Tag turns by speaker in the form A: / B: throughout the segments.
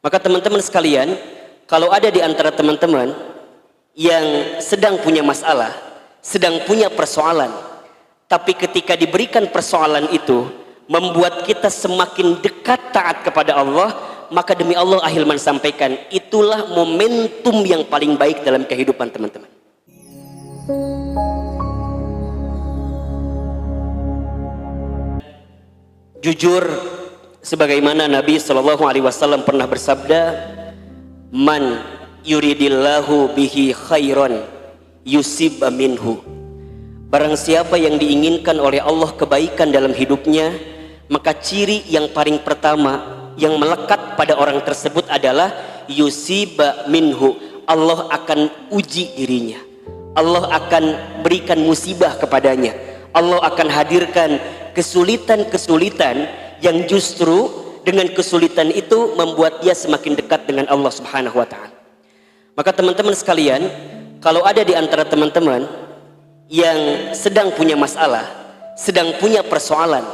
A: Maka teman-teman sekalian, kalau ada di antara teman-teman yang sedang punya masalah, sedang punya persoalan, tapi ketika diberikan persoalan itu membuat kita semakin dekat taat kepada Allah, maka demi Allah Ahilman sampaikan, itulah momentum yang paling baik dalam kehidupan teman-teman. Jujur, sebagaimana Nabi SAW pernah bersabda, man yuridillahu bihi khairan yusib minhu. Barang siapa yang diinginkan oleh Allah kebaikan dalam hidupnya, maka ciri yang paling pertama yang melekat pada orang tersebut adalah yusib minhu. Allah akan uji dirinya, Allah akan berikan musibah kepadanya, Allah akan hadirkan kesulitan-kesulitan yang justru dengan kesulitan itu membuat dia semakin dekat dengan Allah Subhanahu wa Ta'ala. Maka teman-teman sekalian, kalau ada di antara teman-teman yang sedang punya masalah, sedang punya persoalan,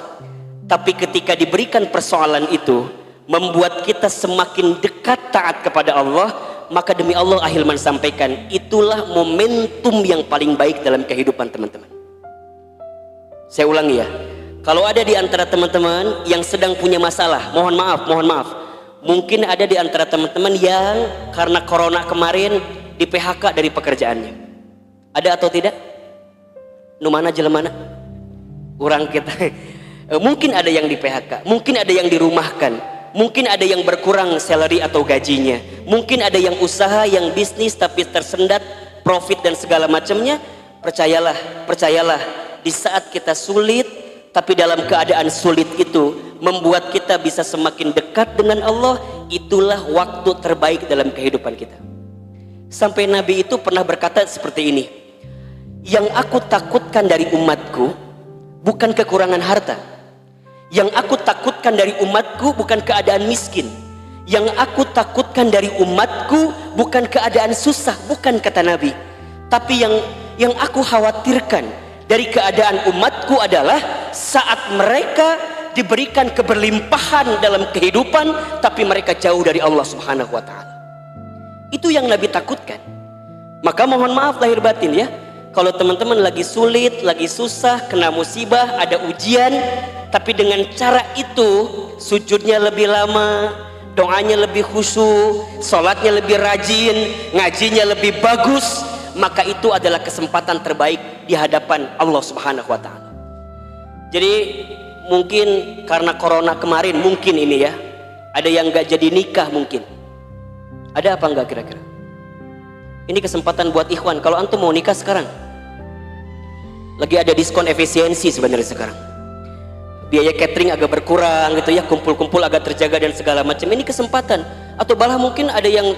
A: tapi ketika diberikan persoalan itu membuat kita semakin dekat taat kepada Allah, maka demi Allah Ahilman sampaikan, itulah momentum yang paling baik dalam kehidupan teman-teman. Saya ulangi ya, kalau ada di antara teman-teman yang sedang punya masalah, mohon maaf, mungkin ada di antara teman-teman yang karena corona kemarin di PHK dari pekerjaannya. Ada atau tidak? Nu mana jelemana? Orang kita mungkin ada yang di PHK, mungkin ada yang dirumahkan, mungkin ada yang berkurang salary atau gajinya, mungkin ada yang usaha, yang bisnis tapi tersendat profit dan segala macamnya. Percayalah, di saat kita sulit, tapi dalam keadaan sulit itu membuat kita bisa semakin dekat dengan Allah, itulah waktu terbaik dalam kehidupan kita. Sampai Nabi itu pernah berkata seperti ini, yang aku takutkan dari umatku bukan kekurangan harta, yang aku takutkan dari umatku bukan keadaan miskin, yang aku takutkan dari umatku bukan keadaan susah, bukan kata Nabi, tapi yang aku khawatirkan dari keadaan umatku adalah saat mereka diberikan keberlimpahan dalam kehidupan tapi mereka jauh dari Allah Subhanahu wa Ta'ala. Itu yang Nabi takutkan. Maka mohon maaf lahir batin ya, kalau teman-teman lagi sulit, lagi susah, kena musibah, ada ujian, tapi dengan cara itu sujudnya lebih lama, doanya lebih khusyuk, sholatnya lebih rajin, ngajinya lebih bagus, maka itu adalah kesempatan terbaik di hadapan Allah Subhanahu wa Ta'ala. Jadi mungkin karena corona kemarin, mungkin ini ya, ada yang gak jadi nikah mungkin. Ada apa enggak kira-kira? Ini kesempatan buat ikhwan, kalau antum mau nikah sekarang, lagi ada diskon efisiensi sebenarnya sekarang. Biaya catering agak berkurang gitu ya, kumpul-kumpul agak terjaga dan segala macam. Ini kesempatan. Atau malah mungkin ada yang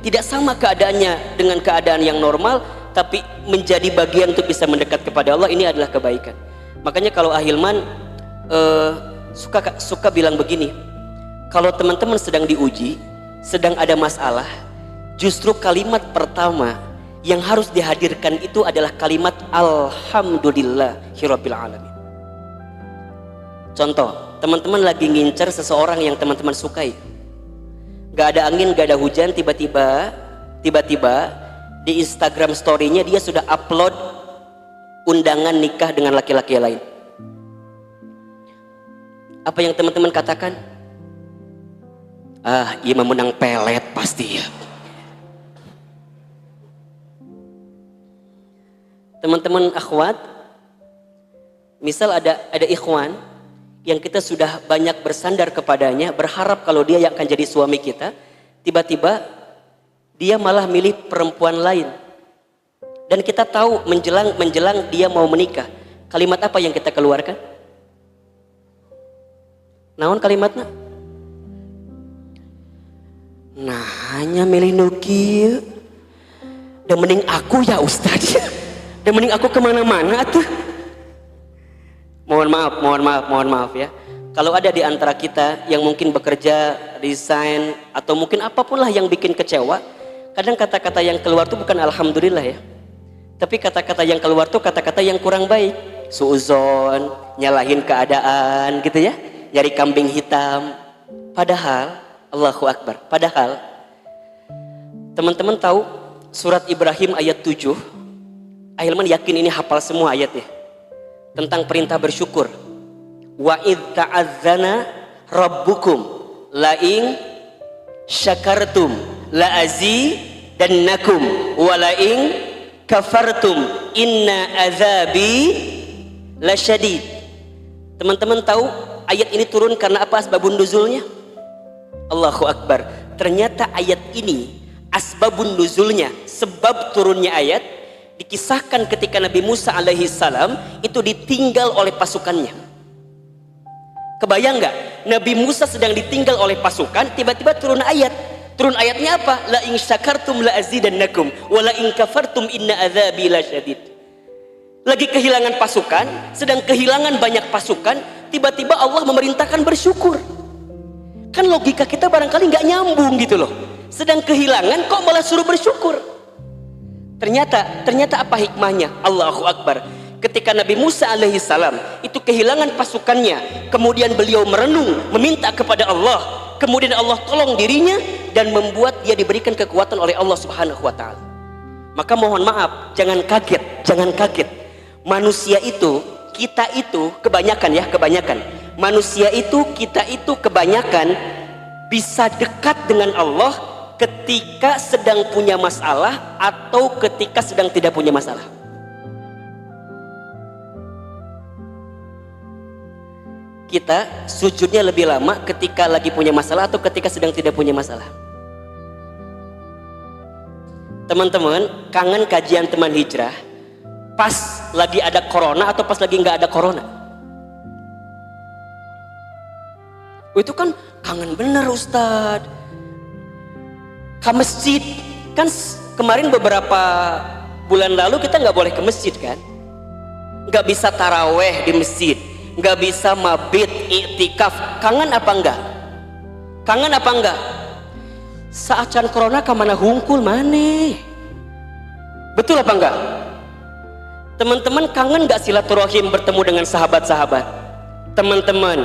A: tidak sama keadaannya dengan keadaan yang normal, tapi menjadi bagian untuk bisa mendekat kepada Allah. Ini adalah kebaikan. Makanya kalau Ahilman suka bilang begini, kalau teman-teman sedang diuji, sedang ada masalah, justru kalimat pertama yang harus dihadirkan itu adalah kalimat Alhamdulillahirabbil alamin. Contoh, teman-teman lagi ngincer seseorang yang teman-teman sukai, gak ada angin, gak ada hujan, tiba-tiba di Instagram story-nya dia sudah upload undangan nikah dengan laki-laki lain. Apa yang teman-teman katakan? Iya menang pelet pasti ya. Teman-teman akhwat, misal ada ikhwan yang kita sudah banyak bersandar kepadanya, berharap kalau dia yang akan jadi suami kita, tiba-tiba dia malah milih perempuan lain, dan kita tahu menjelang dia mau menikah, kalimat apa yang kita keluarkan? Naon kalimatnya? Nah, hanya milih nuki, dan mending aku ya Ustaz, dan mending aku kemana-mana tuh. Mohon maaf ya. Kalau ada di antara kita yang mungkin bekerja, desain, atau mungkin apapun lah yang bikin kecewa, kadang kata-kata yang keluar tuh bukan alhamdulillah ya, tapi kata-kata yang keluar tuh kata-kata yang kurang baik, suuzon, nyalahin keadaan gitu ya, nyari kambing hitam. Padahal Allahu Akbar. Padahal teman-teman tahu surat Ibrahim ayat 7. Ahilman yakin ini hafal semua ayatnya. Tentang perintah bersyukur. Wa idh ta'adzana rabbukum la'ing syakartum la'azidannakum wa la'ing kafartum inna azabi lasyadid. Teman-teman tahu ayat ini turun karena apa asbabun nuzulnya? Allahu Akbar. Ternyata ayat ini asbabun nuzulnya, sebab turunnya ayat, dikisahkan ketika Nabi Musa alaihi salam itu ditinggal oleh pasukannya. Kebayang nggak? Nabi Musa sedang ditinggal oleh pasukan, tiba-tiba turun ayat. Turun ayatnya apa? La in syakartum la azidannakum wa la in kafartum inna azabi lasyadid. Lagi kehilangan pasukan, sedang kehilangan banyak pasukan, tiba-tiba Allah memerintahkan bersyukur. Kan logika kita barangkali nggak nyambung gitu loh. Sedang kehilangan kok malah suruh bersyukur. Ternyata apa hikmahnya? Allahu Akbar. Ketika Nabi Musa alaihi salam itu kehilangan pasukannya, kemudian beliau merenung, meminta kepada Allah, kemudian Allah tolong dirinya dan membuat dia diberikan kekuatan oleh Allah Subhanahu wa taala. Maka mohon maaf, jangan kaget. Manusia itu, kita itu kebanyakan manusia itu, kita itu kebanyakan bisa dekat dengan Allah ketika sedang punya masalah atau ketika sedang tidak punya masalah. Kita sujudnya lebih lama ketika lagi punya masalah atau ketika sedang tidak punya masalah. Teman-teman, kangen kajian teman hijrah pas lagi ada corona atau pas lagi nggak ada corona? Itu kan kangen bener Ustadz. Ke masjid kan kemarin beberapa bulan lalu kita nggak boleh ke masjid kan, nggak bisa taraweh di masjid, nggak bisa mabit iktikaf. Kangen apa enggak? Saat can corona kemana hungkul maneh? Betul apa enggak? Teman-teman kangen nggak silaturahim bertemu dengan sahabat-sahabat? Teman-teman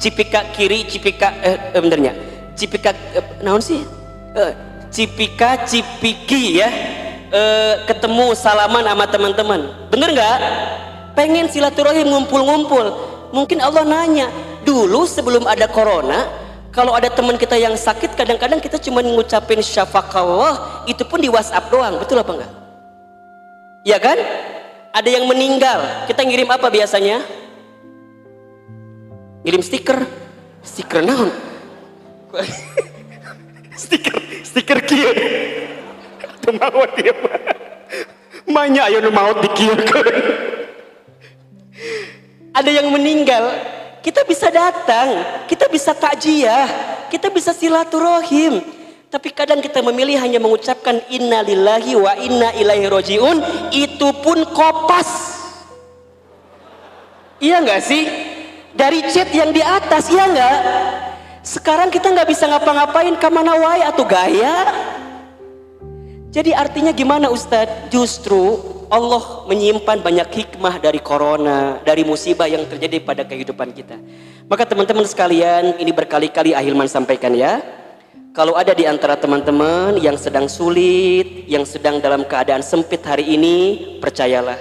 A: cipika kiri cipika benernya cipika naon sih? Cipika cipiki ya, ketemu salaman sama teman-teman, bener nggak? Pengen silaturahim ngumpul-ngumpul. Mungkin Allah nanya dulu sebelum ada corona, kalau ada teman kita yang sakit kadang-kadang kita cuma ngucapin syafakallah, itu pun di WhatsApp doang, betul apa enggak? Ya kan? Ada yang meninggal, kita ngirim apa biasanya? Ngirim stiker naon? stiker kieu teu maot ieu mah manya aya nu maot dikieukeun. Ada yang meninggal, kita bisa datang, kita bisa takziah, kita bisa silaturahim, tapi kadang kita memilih hanya mengucapkan innalillahi wa inna ilaihi rajiun, itu pun kopas. Iya nggak sih? Dari chat yang di atas, iya nggak? Sekarang kita nggak bisa ngapa-ngapain, kemana wae atau gaya. Jadi artinya gimana Ustadz? Justru Allah menyimpan banyak hikmah dari corona, dari musibah yang terjadi pada kehidupan kita. Maka teman-teman sekalian, ini berkali-kali Ahilman sampaikan ya, kalau ada di antara teman-teman yang sedang sulit, yang sedang dalam keadaan sempit hari ini, percayalah,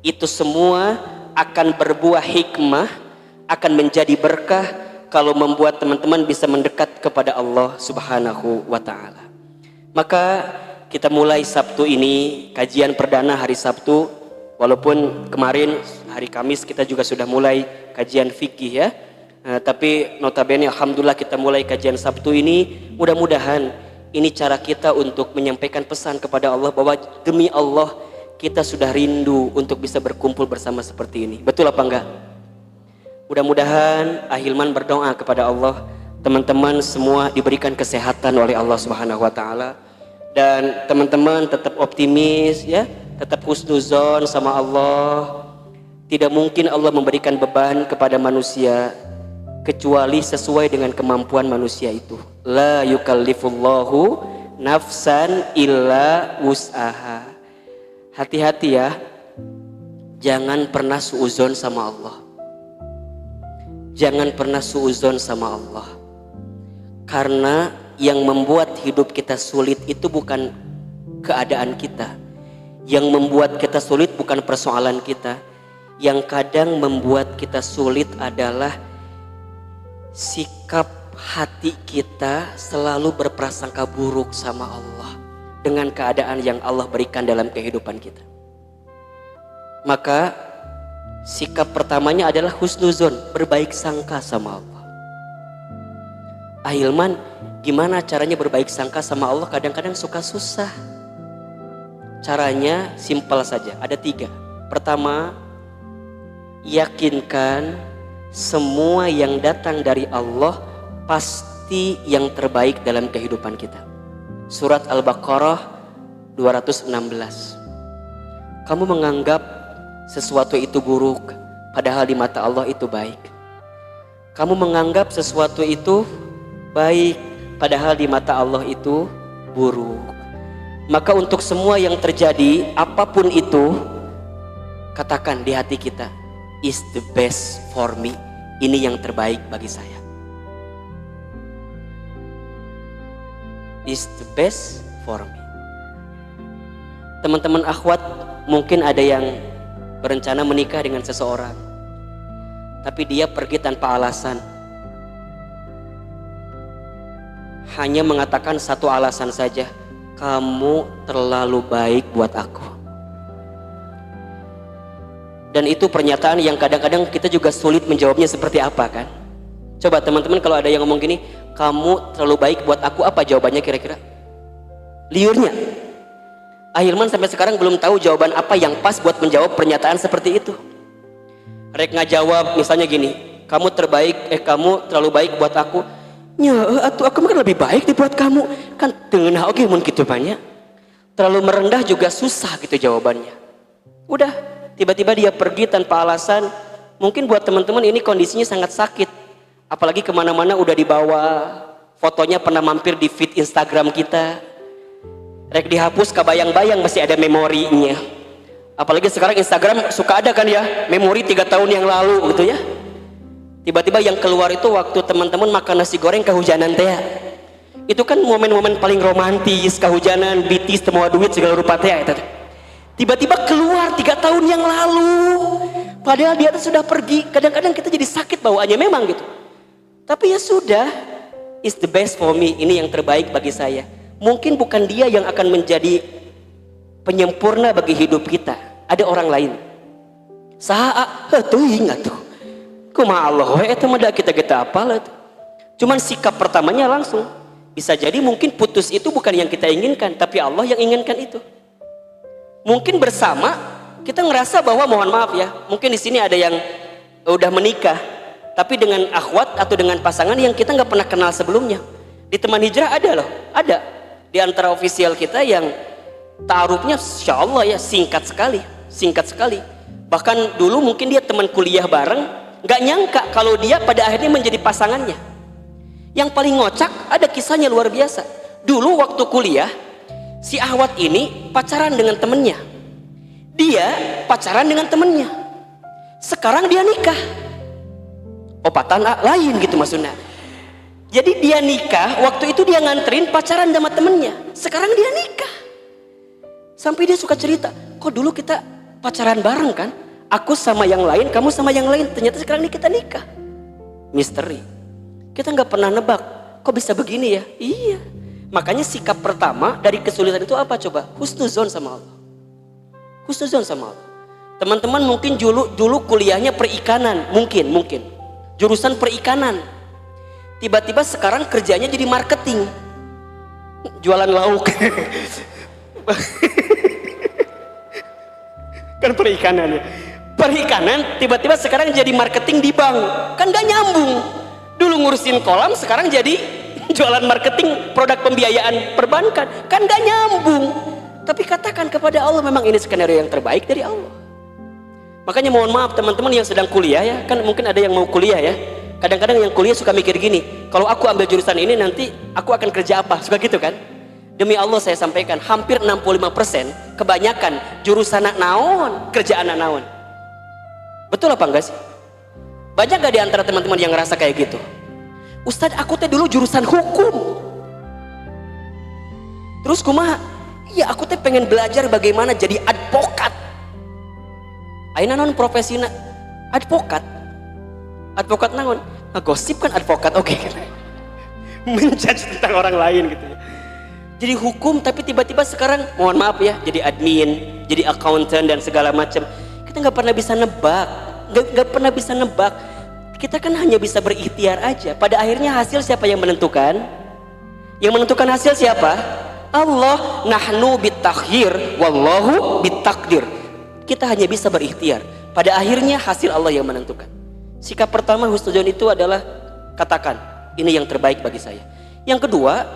A: itu semua akan berbuah hikmah, akan menjadi berkah kalau membuat teman-teman bisa mendekat kepada Allah Subhanahu wa ta'ala. Maka kita mulai Sabtu ini, kajian perdana hari Sabtu, walaupun kemarin hari Kamis kita juga sudah mulai kajian fikih ya, tapi notabene alhamdulillah kita mulai kajian Sabtu ini. Mudah-mudahan ini cara kita untuk menyampaikan pesan kepada Allah bahwa demi Allah kita sudah rindu untuk bisa berkumpul bersama seperti ini. Betul apa enggak? Mudah-mudahan Ahilman berdoa kepada Allah, teman-teman semua diberikan kesehatan oleh Allah Subhanahu wa taala, dan teman-teman tetap optimis ya, tetap husnuzon sama Allah. Tidak mungkin Allah memberikan beban kepada manusia kecuali sesuai dengan kemampuan manusia itu. La yukallifullahu nafsan illa wus'aha. Hati-hati ya, jangan pernah suuzon sama Allah. Jangan pernah suuzon sama Allah. Karena yang membuat hidup kita sulit itu bukan keadaan kita. Yang membuat kita sulit bukan persoalan kita. Yang kadang membuat kita sulit adalah sikap hati kita selalu berprasangka buruk sama Allah dengan keadaan yang Allah berikan dalam kehidupan kita. Maka sikap pertamanya adalah husnuzon, berbaik sangka sama Allah. Ahilman, gimana caranya berbaik sangka sama Allah? Kadang-kadang suka susah. Caranya simpel saja, ada 3. Pertama, yakinkan semua yang datang dari Allah pasti yang terbaik dalam kehidupan kita. Surat Al-Baqarah 216. Kamu menganggap sesuatu itu buruk, padahal di mata Allah itu baik. Kamu menganggap sesuatu itu baik, padahal di mata Allah itu buruk. Maka untuk semua yang terjadi, apapun itu, katakan di hati kita, is the best for me. Ini yang terbaik bagi saya. Is the best for me. Teman-teman akhwat, mungkin ada yang berencana menikah dengan seseorang, tapi dia pergi tanpa alasan. Hanya mengatakan satu alasan saja, kamu terlalu baik buat aku. Dan itu pernyataan yang kadang-kadang kita juga sulit menjawabnya seperti apa kan. Coba teman-teman kalau ada yang ngomong gini, kamu terlalu baik buat aku, apa jawabannya kira-kira? Liurnya. Ahilman sampai sekarang belum tahu jawaban apa yang pas buat menjawab pernyataan seperti itu. Rek ngajawab misalnya gini, kamu terlalu baik buat aku. Ya, aku kan lebih baik dibuat kamu. Kan tengah oke mun gitu banyak. Terlalu merendah juga susah gitu jawabannya. Udah, tiba-tiba dia pergi tanpa alasan. Mungkin buat teman-teman ini kondisinya sangat sakit. Apalagi kemana-mana udah dibawa. Fotonya pernah mampir di feed Instagram kita. Rek dihapus kebayang-bayang masih ada memorinya. Apalagi sekarang Instagram suka ada kan ya, memori 3 tahun yang lalu gitu ya. Tiba-tiba yang keluar itu waktu teman-teman makan nasi goreng kehujanan teh. Itu kan momen-momen paling romantis, kehujanan, bitis, semua duit segala rupa teh. Tiba-tiba keluar 3 tahun yang lalu. Padahal dia sudah pergi. Kadang-kadang kita jadi sakit bawaannya memang gitu. Tapi ya sudah, is the best for me. Ini yang terbaik bagi saya. Mungkin bukan dia yang akan menjadi penyempurna bagi hidup kita. Ada orang lain. Saha tuh ingat tuh. Kumaha Allah eta mah kita apalah. Cuman sikap pertamanya langsung. Bisa jadi mungkin putus itu bukan yang kita inginkan, tapi Allah yang inginkan itu. Mungkin bersama kita ngerasa bahwa mohon maaf ya, mungkin di sini ada yang udah menikah, tapi dengan akhwat atau dengan pasangan yang kita nggak pernah kenal sebelumnya. Di teman hijrah ada loh, ada di antara ofisial kita yang ta'arufnya insya Allah ya singkat sekali. Bahkan dulu mungkin dia teman kuliah bareng. Gak nyangka kalau dia pada akhirnya menjadi pasangannya. Yang paling ngocak ada kisahnya luar biasa. Dulu waktu kuliah, si Ahwat ini pacaran dengan temennya. Dia pacaran dengan temennya. Sekarang dia nikah. Opatan lain gitu maksudnya. Jadi dia nikah, waktu itu dia nganterin pacaran sama temennya. Sekarang dia nikah. Sampai dia suka cerita, kok dulu kita pacaran bareng kan? Aku sama yang lain, kamu sama yang lain. Ternyata sekarang ini kita nikah. Misteri. Kita nggak pernah nebak. Kok bisa begini ya? Iya. Makanya sikap pertama dari kesulitan itu apa coba? Husnuzon sama Allah. Husnuzon sama Allah. Teman-teman mungkin dulu kuliahnya perikanan. Mungkin. Jurusan perikanan. Tiba-tiba sekarang kerjanya jadi marketing. Jualan lauk. Kan perikanan ya. Perikanan tiba-tiba sekarang jadi marketing di bank. Kan gak nyambung. Dulu ngurusin kolam, sekarang jadi jualan marketing produk pembiayaan perbankan. Kan gak nyambung. Tapi katakan kepada Allah, memang ini skenario yang terbaik dari Allah. Makanya mohon maaf teman-teman yang sedang kuliah ya. Kan mungkin ada yang mau kuliah ya. Kadang-kadang yang kuliah suka mikir gini, kalau aku ambil jurusan ini nanti aku akan kerja apa? Suka gitu kan. Demi Allah saya sampaikan, hampir 65% kebanyakan jurusan naon, kerjaan naon. Betul apa enggak sih? Banyak gak di antara teman-teman yang ngerasa kayak gitu? Ustadz aku teh dulu jurusan hukum. Terus kumaha? Iya aku teh pengen belajar bagaimana jadi advokat. Ayeuna naon profesina? Advokat. Advokat naon? Ngegosip kan advokat, oke. Menjudge tentang orang lain gitu ya. Jadi hukum tapi tiba-tiba sekarang mohon maaf ya jadi admin, jadi accountant dan segala macam. Kita nggak pernah bisa nebak, nggak pernah bisa nebak. Kita kan hanya bisa berikhtiar aja. Pada akhirnya hasil siapa yang menentukan? Yang menentukan hasil siapa? Allah. Nahnu bitakhir wallahu bitakdir. Kita hanya bisa berikhtiar. Pada akhirnya hasil Allah yang menentukan. Sikap pertama husnudzon itu adalah katakan ini yang terbaik bagi saya. Yang kedua,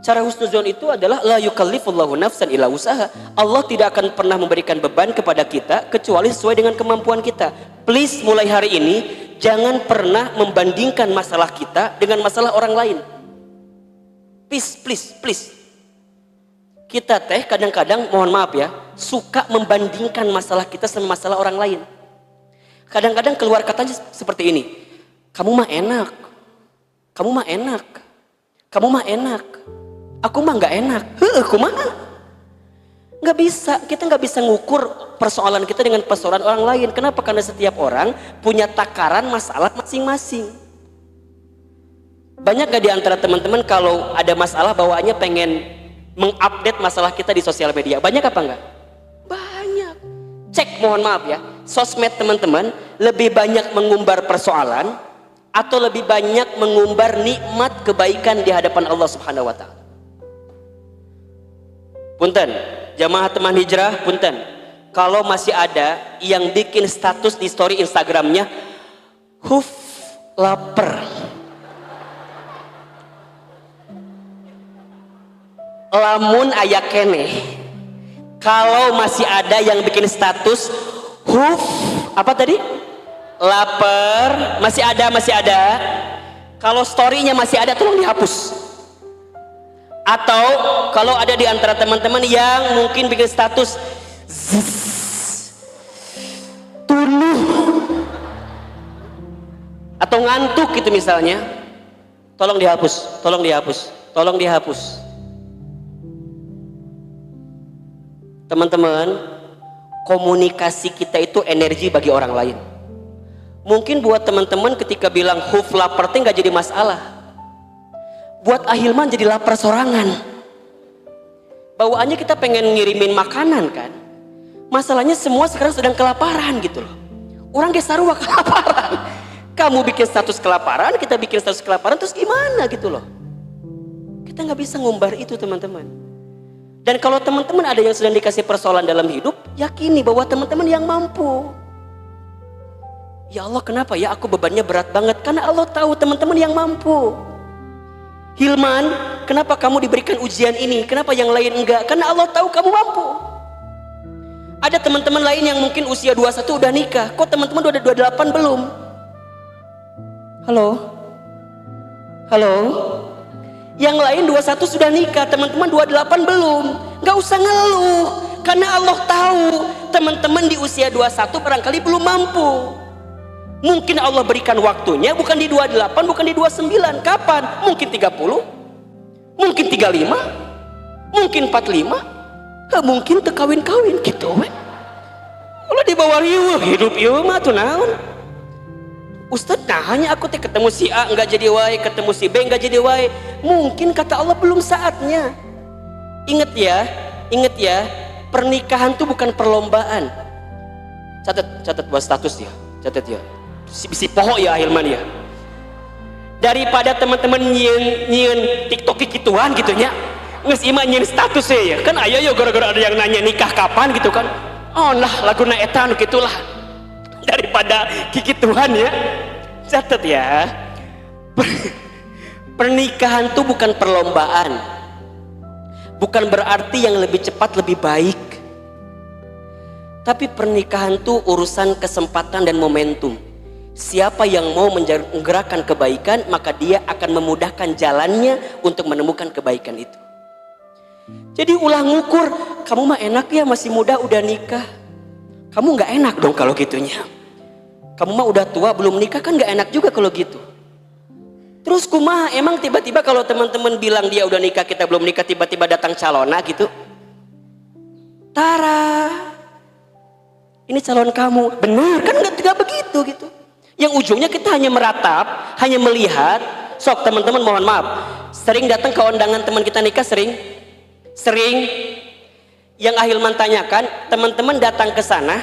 A: cara husnudzon itu adalah la yukallifullahu nafsan illa usaha. Allah tidak akan pernah memberikan beban kepada kita kecuali sesuai dengan kemampuan kita. Please mulai hari ini jangan pernah membandingkan masalah kita dengan masalah orang lain. Please. Kita teh kadang-kadang mohon maaf ya suka membandingkan masalah kita sama masalah orang lain. Kadang-kadang keluar katanya seperti ini, kamu mah enak, aku mah nggak enak. Kumaha? Nggak bisa, kita nggak bisa ngukur persoalan kita dengan persoalan orang lain. Kenapa? Karena setiap orang punya takaran masalah masing-masing. Banyak gak di antara teman-teman kalau ada masalah bawaannya pengen mengupdate masalah kita di sosial media? Banyak apa enggak? Banyak. Cek mohon maaf ya, sosmed teman-teman lebih banyak mengumbar persoalan atau lebih banyak mengumbar nikmat kebaikan di hadapan Allah Subhanahu wa taala? Punten, jamaah teman hijrah, punten. Kalau masih ada yang bikin status di story Instagramnya, huf lapar, lamun aya keneh. Kalau masih ada yang bikin status huf apa tadi? Lapar, masih ada. Kalau storynya masih ada tolong dihapus. Atau kalau ada di antara teman-teman yang mungkin bikin status tuluh atau ngantuk gitu misalnya, tolong dihapus. Teman-teman, komunikasi kita itu energi bagi orang lain. Mungkin buat teman-teman ketika bilang huf lapar teh nggak jadi masalah. Buat Ahilman jadi lapar sorangan. Bawaannya kita pengen ngirimin makanan kan. Masalahnya semua sekarang sedang kelaparan gitu loh. Orang ge sarua kelaparan. Kamu bikin status kelaparan, kita bikin status kelaparan, terus gimana gitu loh. Kita nggak bisa ngumbar itu teman-teman. Dan kalau teman-teman ada yang sedang dikasih persoalan dalam hidup, yakini bahwa teman-teman yang mampu. Ya Allah, kenapa ya aku bebannya berat banget? Karena Allah tahu teman-teman yang mampu. Hilman, kenapa kamu diberikan ujian ini? Kenapa yang lain enggak? Karena Allah tahu kamu mampu. Ada teman-teman lain yang mungkin usia 21 udah nikah. Kok teman-teman udah 28 belum? Halo? Yang lain 21 sudah nikah, teman-teman 28 belum. Gak usah ngeluh, karena Allah tahu teman-teman di usia 21 barangkali belum mampu. Mungkin Allah berikan waktunya bukan di 28, bukan di 29. Kapan? Mungkin 30, mungkin 35, mungkin 45, mungkin tekawin-kawin gitu. Kalau di bawah hidup ieu mah tuh naon? Ustadz, nah hanya aku teh ketemu si A nggak jadi wae, ketemu si B nggak jadi wae. Mungkin kata Allah belum saatnya. Ingat ya, pernikahan tuh bukan perlombaan. Catat buat status ya, catat ya. Si poho ya Hilman ya. Daripada teman-teman nyin TikTok kituan gitunya, geus imah nyin status ya. Kan aya yo gara-gara ada yang nanya nikah kapan gitu kan. Oh lah laguna eta nu kitulah. Daripada kikituan ya. Catat ya. Pernikahan itu bukan perlombaan. Bukan berarti yang lebih cepat lebih baik. Tapi pernikahan itu urusan kesempatan dan momentum. Siapa yang mau menggerakkan kebaikan, maka dia akan memudahkan jalannya untuk menemukan kebaikan itu. Jadi ulah ngukur, kamu mah enak ya masih muda udah nikah. Kamu nggak enak dong kalau gitunya. Kamu mah udah tua belum nikah kan nggak enak juga kalau gitu. Terus kumaha emang tiba-tiba kalau teman-teman bilang dia udah nikah kita belum nikah, tiba-tiba datang calona gitu. Tara, ini calon kamu. Benar kan nggak begitu gitu. Yang ujungnya kita hanya meratap, hanya melihat. Sok teman-teman mohon maaf, sering datang ke undangan teman kita nikah sering. Yang Ahilman tanyakan, teman-teman datang ke sana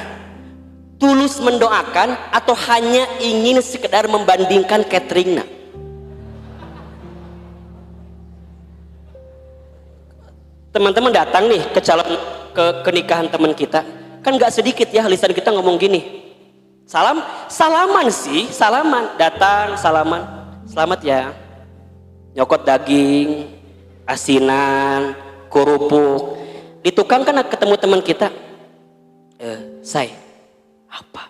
A: tulus mendoakan atau hanya ingin sekedar membandingkan cateringnya? Teman-teman datang nih ke nikahan teman kita, kan nggak sedikit ya lisan kita ngomong gini, salaman sih, salaman, datang salaman, selamat ya, nyokot daging, asinan, kerupuk, di tukang kan ketemu teman kita, say, apa?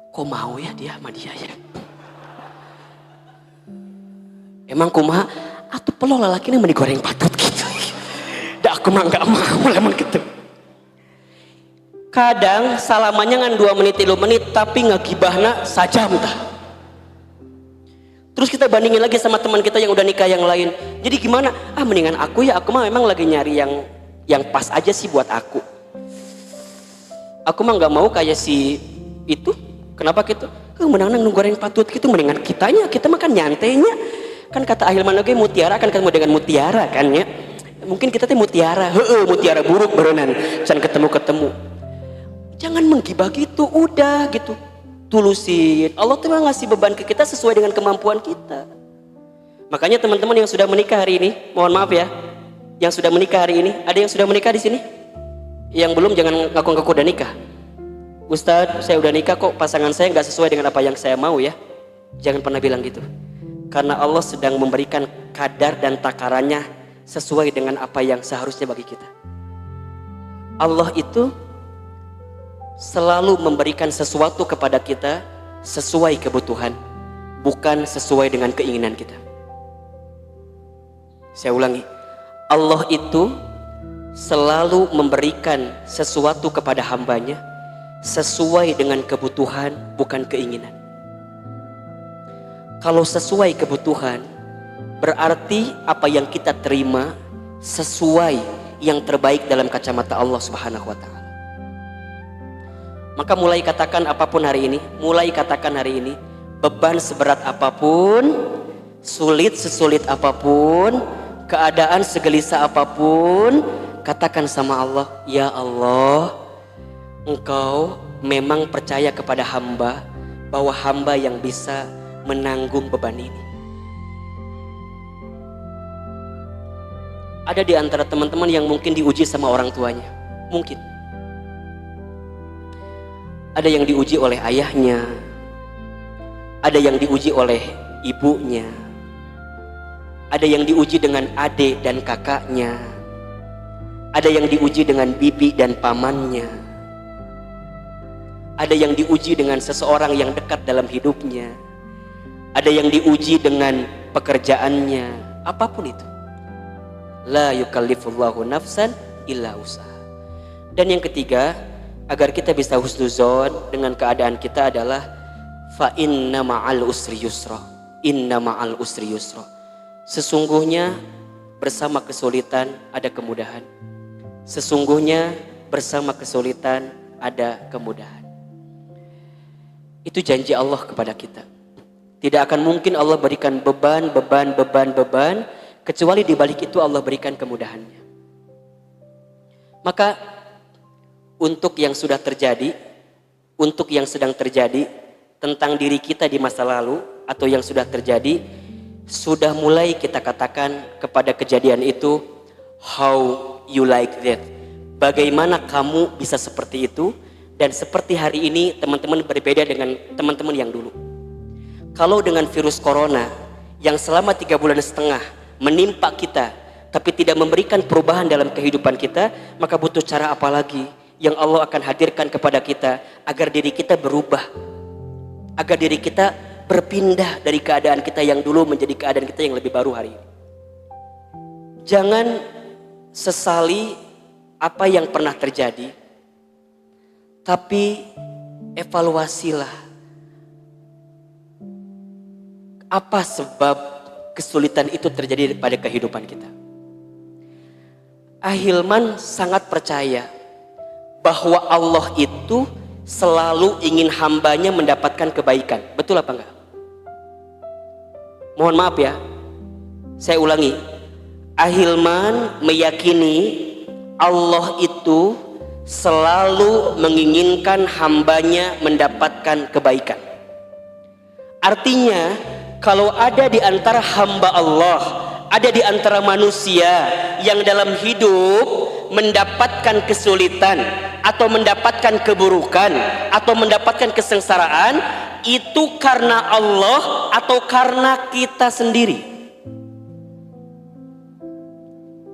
A: Kok mau ya dia sama dia ya? Emang kumaha? Atuh pelo lalaki ini mendigoreng patut gitu. Dah aku mah nggak mau lemon gitu. Kadang salamannya ngan 2 menit 3 menit tapi ngegibahna sajam tah. Terus kita bandingin lagi sama teman kita yang udah nikah yang lain. Jadi gimana? Mendingan aku mah memang lagi nyari yang pas aja sih buat aku. Aku mah nggak mau kayak si itu. Kenapa gitu? Menang nang goreng patut gitu, mendingan kita mah kan nyantainya. Kan kata Ahilman lagi mutiara kan ketemu dengan mutiara kan ya. Mungkin kita teh mutiara, mutiara buruk berenan, jangan ketemu. Jangan menggibah gitu, udah gitu. Tulusin. Allah tuh ngasih beban ke kita sesuai dengan kemampuan kita. Makanya teman-teman yang sudah menikah hari ini, mohon maaf ya. Yang sudah menikah hari ini, ada yang sudah menikah di sini? Yang belum jangan ngaku-ngaku udah nikah. Ustadz, saya udah nikah kok, pasangan saya nggak sesuai dengan apa yang saya mau ya. Jangan pernah bilang gitu. Karena Allah sedang memberikan kadar dan takarannya sesuai dengan apa yang seharusnya bagi kita. Allah itu selalu memberikan sesuatu kepada kita sesuai kebutuhan, bukan sesuai dengan keinginan kita. Saya ulangi, Allah itu selalu memberikan sesuatu kepada hambanya sesuai dengan kebutuhan, bukan keinginan. Kalau sesuai kebutuhan, berarti apa yang kita terima sesuai yang terbaik dalam kacamata Allah Subhanahu wa Ta'ala. Maka mulai katakan hari ini, beban seberat apapun, sulit sesulit apapun, keadaan segelisah apapun, katakan sama Allah, ya Allah, Engkau memang percaya kepada hamba bahwa hamba yang bisa menanggung beban ini. Ada di antara teman-teman yang mungkin diuji sama orang tuanya, mungkin. Ada yang diuji oleh ayahnya, ada yang diuji oleh ibunya, ada yang diuji dengan adik dan kakaknya, ada yang diuji dengan bibi dan pamannya, ada yang diuji dengan seseorang yang dekat dalam hidupnya, ada yang diuji dengan pekerjaannya, apapun itu. La yukallifullahu nafsan illa usaha. Dan yang ketiga, agar kita bisa husnuzon dengan keadaan kita adalah fa inna ma'al usri yusra. Inna ma'al usri yusra. Sesungguhnya bersama kesulitan ada kemudahan. Sesungguhnya bersama kesulitan ada kemudahan. Itu janji Allah kepada kita. Tidak akan mungkin Allah berikan beban kecuali di balik itu Allah berikan kemudahannya. Maka untuk yang sudah terjadi, untuk yang sedang terjadi tentang diri kita di masa lalu atau yang sudah terjadi, sudah mulai kita katakan kepada kejadian itu, how you like that? Bagaimana kamu bisa seperti itu? Dan seperti hari ini teman-teman berbeda dengan teman-teman yang dulu. Kalau dengan virus corona yang selama 3,5 bulan menimpa kita, tapi tidak memberikan perubahan dalam kehidupan kita, maka butuh cara apa lagi yang Allah akan hadirkan kepada kita agar diri kita berubah, agar diri kita berpindah dari keadaan kita yang dulu menjadi keadaan kita yang lebih baru hari ini. Jangan sesali apa yang pernah terjadi, tapi evaluasilah Apa sebab kesulitan itu terjadi pada kehidupan kita? Ahilman sangat percaya bahwa Allah itu selalu ingin hambanya mendapatkan kebaikan. Betul apa enggak? Mohon maaf ya, saya ulangi. Ahilman meyakini Allah itu selalu menginginkan hambanya mendapatkan kebaikan. Artinya, kalau ada di antara hamba Allah, ada di antara manusia yang dalam hidup mendapatkan kesulitan atau mendapatkan keburukan atau mendapatkan kesengsaraan, itu karena Allah atau karena kita sendiri?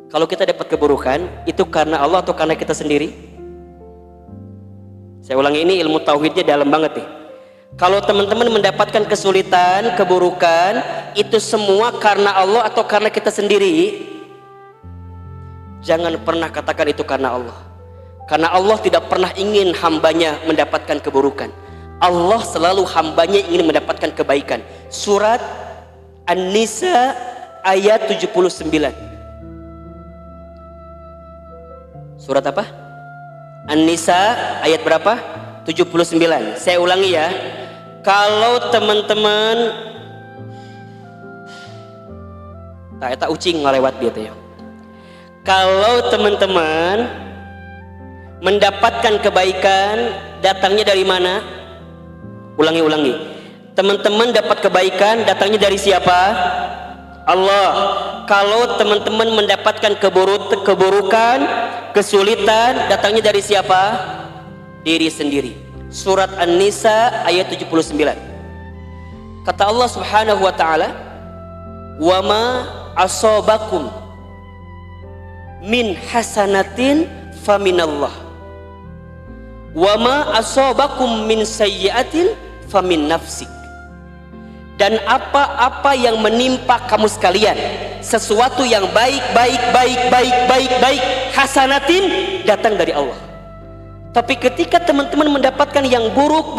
A: Kalau kita dapat keburukan, itu karena Allah atau karena kita sendiri? Saya ulangi, ini ilmu tauhidnya dalam banget nih. Kalau teman-teman mendapatkan kesulitan, keburukan, itu semua karena Allah atau karena kita sendiri? Jangan pernah katakan itu karena Allah. Karena Allah tidak pernah ingin hambanya mendapatkan keburukan. Allah selalu hambanya ingin mendapatkan kebaikan. Surat An-Nisa ayat 79. Surat apa? An-Nisa ayat berapa? 79. Saya ulangi ya. Kalau teman-teman tak ucing ngelewat gitu ya. Kalau teman-teman mendapatkan kebaikan, datangnya dari mana? Ulangi. Teman-teman dapat kebaikan, datangnya dari siapa? Allah. Kalau teman-teman mendapatkan keburukan, kesulitan, datangnya dari siapa? Diri sendiri. Surat An-Nisa ayat 79. Kata Allah Subhanahu wa taala, "Wa ma asabakum min hasanatin faminallah. Wa ma asabakum min sayyi'atin famin nafsik." Dan apa-apa yang menimpa kamu sekalian, sesuatu yang baik, hasanatin, datang dari Allah. Tapi ketika teman-teman mendapatkan yang buruk,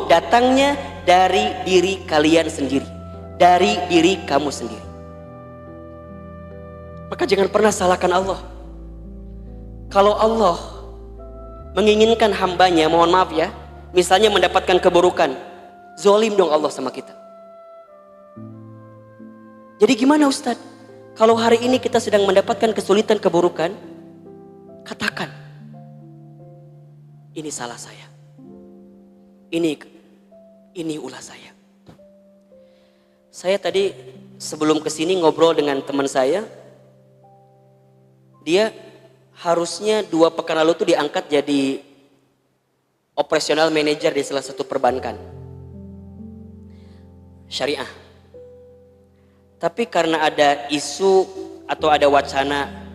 A: datangnya dari diri kalian sendiri, dari diri kamu sendiri. Maka jangan pernah salahkan Allah. Kalau Allah menginginkan hambanya, mohon maaf ya, misalnya mendapatkan keburukan, zolim dong Allah sama kita. Jadi gimana Ustadz? Kalau hari ini kita sedang mendapatkan kesulitan, keburukan, katakan, ini salah saya. Ini ulah saya. Saya tadi sebelum kesini ngobrol dengan teman saya. Dia harusnya 2 pekan lalu tuh diangkat jadi operational manager di salah satu perbankan syariah. Tapi karena ada isu atau ada wacana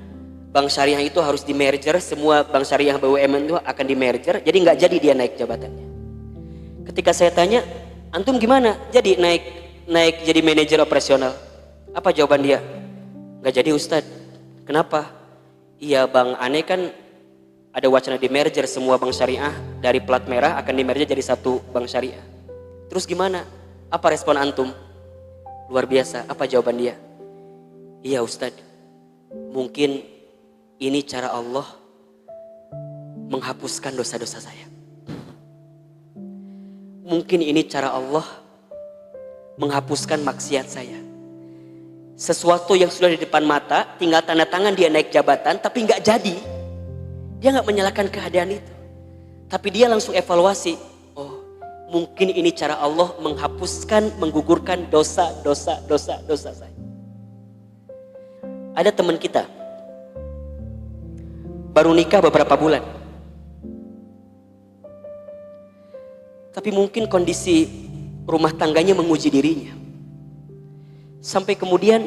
A: bank syariah itu harus di merger, semua bank syariah BUMN itu akan di merger, jadi nggak jadi dia naik jabatannya. Ketika saya tanya, antum gimana? Jadi naik jadi manajer operasional. Apa jawaban dia? Nggak jadi Ustadz. Kenapa? Iya bang, aneh kan ada wacana di merger, semua bank syariah dari plat merah akan di merger jadi satu bank syariah. Terus gimana? Apa respon antum? Luar biasa. Apa jawaban dia? Iya Ustadz, mungkin ini cara Allah menghapuskan dosa-dosa saya. Mungkin ini cara Allah menghapuskan maksiat saya. Sesuatu yang sudah di depan mata, tinggal tanda tangan dia naik jabatan, tapi nggak jadi. Dia nggak menyalahkan keadaan itu, tapi dia langsung evaluasi. Oh, mungkin ini cara Allah menghapuskan, menggugurkan dosa saya. Ada teman kita baru nikah beberapa bulan, tapi mungkin kondisi rumah tangganya menguji dirinya, sampai kemudian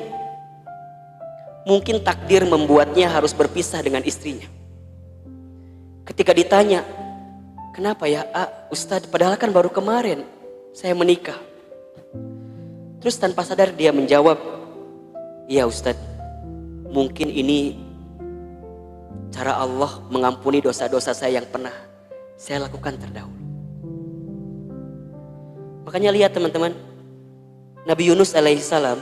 A: mungkin takdir membuatnya harus berpisah dengan istrinya. Ketika ditanya, kenapa ya Ustadz, padahal kan baru kemarin saya menikah. Terus tanpa sadar dia menjawab, iya Ustadz, mungkin ini cara Allah mengampuni dosa-dosa saya yang pernah saya lakukan terdahulu. Makanya lihat teman-teman, Nabi Yunus alaihissalam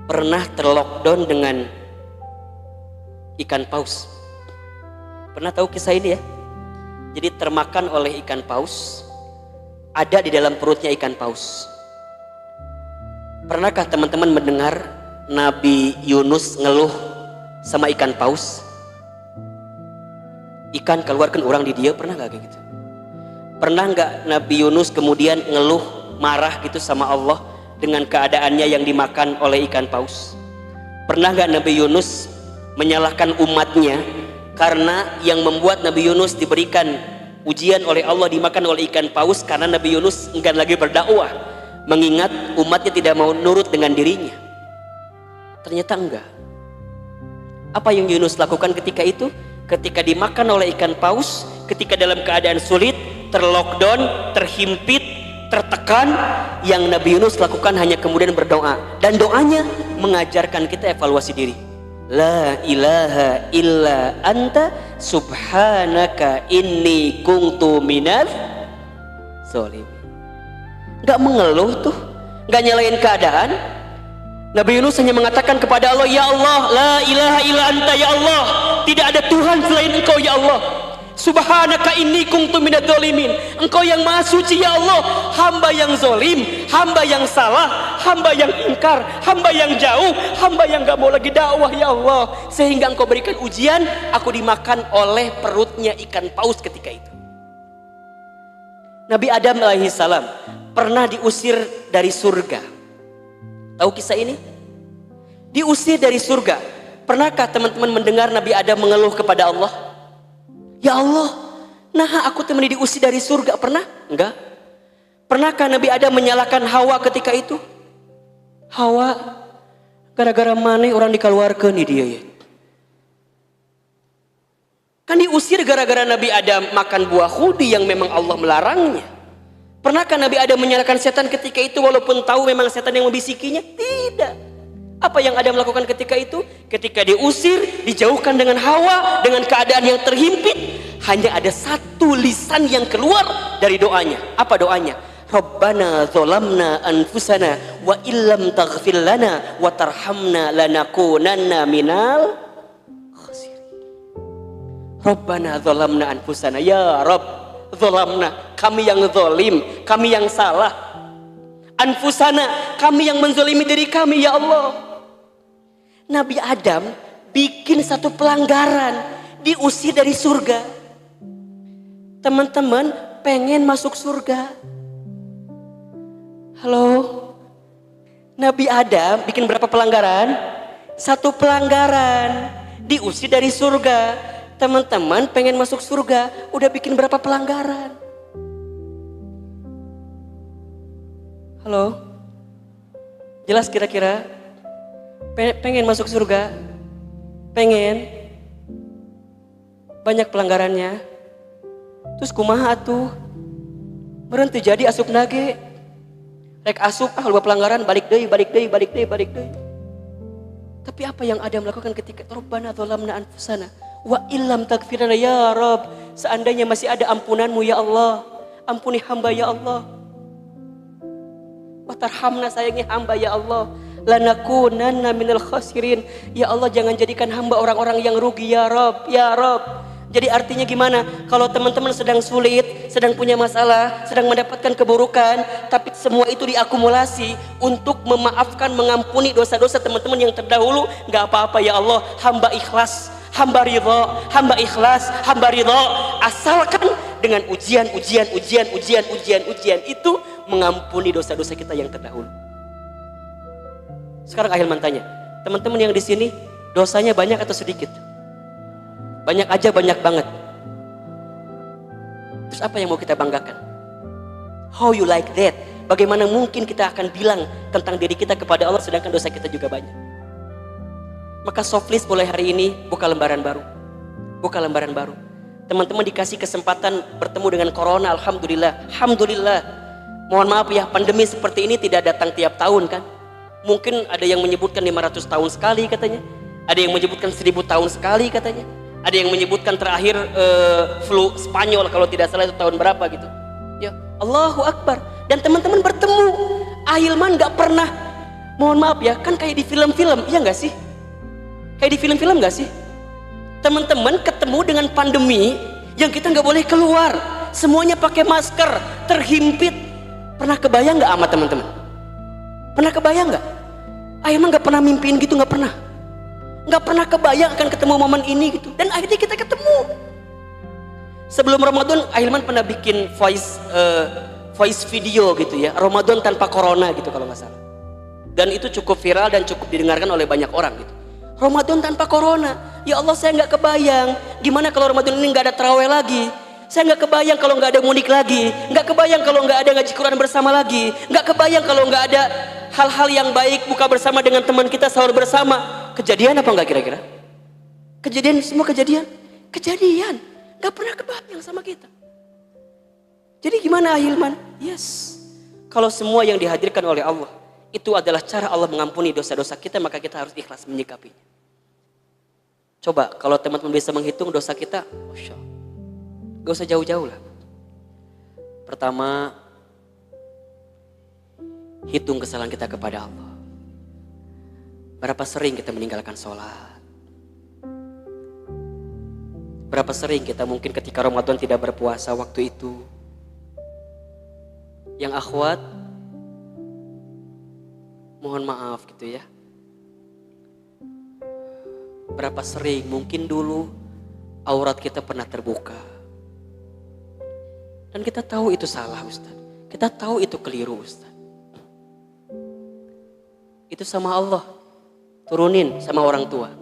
A: pernah terlockdown dengan ikan paus. Pernah tahu kisah ini ya? Jadi termakan oleh ikan paus, ada di dalam perutnya ikan paus. Pernahkah teman-teman mendengar Nabi Yunus ngeluh sama ikan paus? Ikan keluarkan orang di dia, pernah gak kayak gitu? Pernah gak Nabi Yunus kemudian ngeluh, marah gitu sama Allah dengan keadaannya yang dimakan oleh ikan paus? Pernah gak Nabi Yunus menyalahkan umatnya karena yang membuat Nabi Yunus diberikan ujian oleh Allah dimakan oleh ikan paus karena Nabi Yunus enggan lagi berdakwah, mengingat umatnya tidak mau nurut dengan dirinya? Ternyata enggak. Apa yang Yunus lakukan ketika itu? Ketika dimakan oleh ikan paus, ketika dalam keadaan sulit, terlockdown, terhimpit, tertekan, yang Nabi Yunus lakukan hanya kemudian berdoa. Dan doanya mengajarkan kita evaluasi diri. La ilaha illa anta subhanaka inni kuntu minaz zalimin. Gak mengeluh tuh, gak nyalain keadaan. Nabi Yunus hanya mengatakan kepada Allah, ya Allah, la ilaha illa anta, ya Allah, tidak ada Tuhan selain engkau ya Allah. Subhanaka inni kuntu minadz zalimin. Engkau yang maha suci ya Allah, hamba yang zalim, hamba yang salah, hamba yang ingkar, hamba yang jauh, hamba yang gak mau lagi dakwah ya Allah. Sehingga engkau berikan ujian, aku dimakan oleh perutnya ikan paus ketika itu. Nabi Adam alaihissalam pernah diusir dari surga. Tahu kisah ini? Diusir dari surga. Pernahkah teman-teman mendengar Nabi Adam mengeluh kepada Allah? Ya Allah, nah aku temani diusir dari surga. Pernah? Enggak. Pernahkah Nabi Adam menyalahkan Hawa ketika itu? Hawa, gara-gara mana orang dikeluarkan nih dia ya? Kan diusir gara-gara Nabi Adam makan buah khudi yang memang Allah melarangnya. Pernahkah Nabi Adam menyalahkan setan ketika itu walaupun tahu memang setan yang membisikinya? Tidak. Apa yang Adam lakukan ketika itu? Ketika diusir, dijauhkan dengan Hawa, dengan keadaan yang terhimpit, hanya ada satu lisan yang keluar dari doanya. Apa doanya? Rabbana zolamna anfusana wa illam taghfir lana wa tarhamna lanakunanna minal khasirin. Rabbana zolamna anfusana, ya Rabb, zolamna, kami yang zolim, kami yang salah. Anfusana, kami yang menzolimi diri kami ya Allah. Nabi Adam bikin satu pelanggaran, diusir dari surga. Teman-teman pengen masuk surga. Halo, Nabi Adam bikin berapa pelanggaran? Satu pelanggaran, diusir dari surga. Teman-teman pengen masuk surga, udah bikin berapa pelanggaran? Halo, jelas kira-kira? Pengen masuk surga? Pengen? Banyak pelanggarannya. Terus kumaha tuh? Berhenti jadi asup nage. Rek asup lupa pelanggaran, balik deui. Tapi apa yang Adam lakukan ketika Rabbana dzalamna anfusana wa illam taghfir lana ya Rabb, seandainya masih ada ampunanmu ya Allah, ampuni hamba ya Allah. Wa tarhamna, sayangi hamba ya Allah, lanakunanna minal khasirin. Ya Allah, jangan jadikan hamba orang-orang yang rugi ya Rabb, ya Rabb. Jadi artinya gimana? Kalau teman-teman sedang sulit, sedang punya masalah, sedang mendapatkan keburukan, tapi semua itu diakumulasi untuk memaafkan, mengampuni dosa-dosa teman-teman yang terdahulu, gak apa-apa ya Allah, hamba ikhlas, hamba ridha, hamba ikhlas, hamba ridha. Asalkan dengan ujian itu mengampuni dosa-dosa kita yang terdahulu. Sekarang Ahilman tanya, teman-teman yang di sini dosanya banyak atau sedikit? Banyak aja, banyak banget. Terus apa yang mau kita banggakan? How you like that? Bagaimana mungkin kita akan bilang tentang diri kita kepada Allah sedangkan dosa kita juga banyak? Maka Softlist mulai hari ini buka lembaran baru. Buka lembaran baru. Teman-teman dikasih kesempatan bertemu dengan corona, alhamdulillah. Alhamdulillah. Mohon maaf ya, pandemi seperti ini tidak datang tiap tahun kan? Mungkin ada yang menyebutkan 500 tahun sekali katanya. Ada yang menyebutkan 1000 tahun sekali katanya. Ada yang menyebutkan terakhir flu Spanyol kalau tidak salah itu tahun berapa gitu. Ya, Allahu Akbar. Dan teman-teman bertemu. Ahilman gak pernah, mohon maaf ya, kan kayak di film-film, iya gak sih? Kayak di film-film gak sih? Teman-teman ketemu dengan pandemi yang kita gak boleh keluar, semuanya pakai masker, terhimpit. Pernah kebayang gak sama teman-teman? Pernah kebayang gak? Ahilman gak pernah mimpiin gitu, gak pernah. Gak pernah kebayang akan ketemu momen ini gitu. Dan akhirnya kita ketemu. Sebelum Ramadan, Ahilman pernah bikin voice video gitu ya, Ramadan tanpa corona gitu kalau nggak salah. Dan itu cukup viral dan cukup didengarkan oleh banyak orang gitu. Ramadan tanpa corona, ya Allah saya nggak kebayang gimana kalau Ramadan ini nggak ada tarawih lagi. Saya nggak kebayang kalau nggak ada mudik lagi, nggak kebayang kalau nggak ada ngaji Quran bersama lagi, nggak kebayang kalau nggak ada hal-hal yang baik, buka bersama dengan teman kita, sahur bersama. Kejadian apa nggak kira-kira? Kejadian, semua kejadian, nggak pernah kebayang sama kita. Jadi gimana Ahilman? Yes, kalau semua yang dihadirkan oleh Allah itu adalah cara Allah mengampuni dosa-dosa kita, maka kita harus ikhlas menyikapinya. Coba kalau teman-teman bisa menghitung dosa kita, Masya Allah, gak usah jauh-jauh lah. Pertama, hitung kesalahan kita kepada Allah. Berapa sering kita meninggalkan sholat? Berapa sering kita mungkin ketika Ramadan tidak berpuasa waktu itu? Yang akhwat, mohon maaf gitu ya. Berapa sering mungkin dulu aurat kita pernah terbuka. Dan kita tahu itu salah Ustaz. Kita tahu itu keliru Ustaz. Itu sama Allah. Turunin sama orang tua.